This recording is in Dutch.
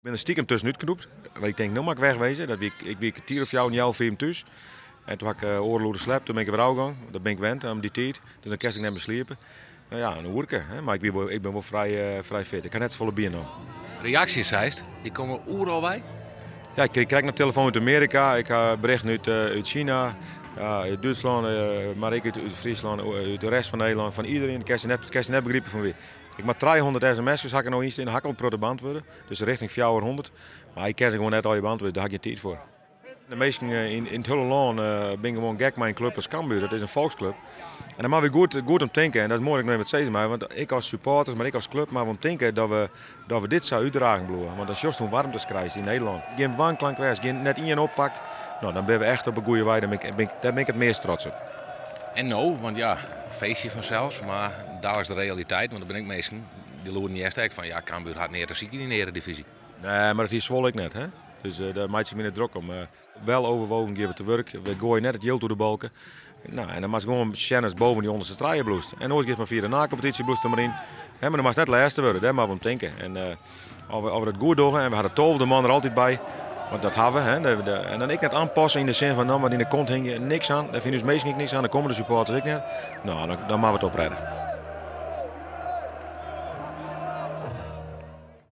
Ik ben er stiekem tussenuit geknoept. Want ik denk, nou mag ik wegwezen. Ik wie een tier of jou en jou film thuis. En toen had ik oorlogen slap, toen ben ik weer uitgegaan. Dat ben ik gewend om die tijd. Dus dan kan ik net meer sliepen. Nou ja, een hoerke. Maar ik ben wel vrij fit. Ik heb net zoveel bier nog. Reacties, zeist, die komen overal bij. Ja, ik krijg nog telefoon uit Amerika. Ik heb berichten uit China. Ja, uit Duitsland, maar ik uit Friesland, uit de rest van Nederland, van iedereen. Ik kan ze net begrijpen van wie. Ik maak 300 sms'jes, had ik nog eens in, had ik al pro de band worden. Dus richting 400. Maar ik kan ze gewoon net al je band worden, daar heb ik geen tijd voor. De meesten in het hele land ben gewoon gek met een club als Cambuur. Dat is een volksclub. En daar mag we goed om denken. En dat is mooi dat ik nog even zeggen. Want ik als supporters, maar ik als club, maar om denken dat we dit zou uitdragen bloeien. Want dat is juist hoe warmtes krijgt in Nederland. Geen wanklank wees, geen net één oppakt. Nou, dan ben we echt op een goede wij. Daar ben ik het meest trots op. En nou, want ja, feestje vanzelfs, maar daar is de realiteit. Want dan ben ik meestal, die loeren niet echt van ja, Cambuur had neer te ziek in de Eredivisie. Nee, maar dat is Zwolle ik net. Hè? Dus daar maakt zich minder druk om. Wel overwogen geven te werk. We gooien net het yield door de balken. Nou, en dan mag gewoon Shannons boven die onderste traaien bloest. En ooit gaat maar via de na-competitie bloest er maar in. Maar dan mag het net laatste worden, daar maar we om denken. En of we het goed doen, en we hadden Tolf de man er altijd bij. Want dat hebben we. Hè. En dan ik net aanpassen in de zin van, nou, maar in de kont hing je niks aan. Daar vinden dus meestal niks aan. Dan komen de supporters ik net. Nou, dan maken we het opredden.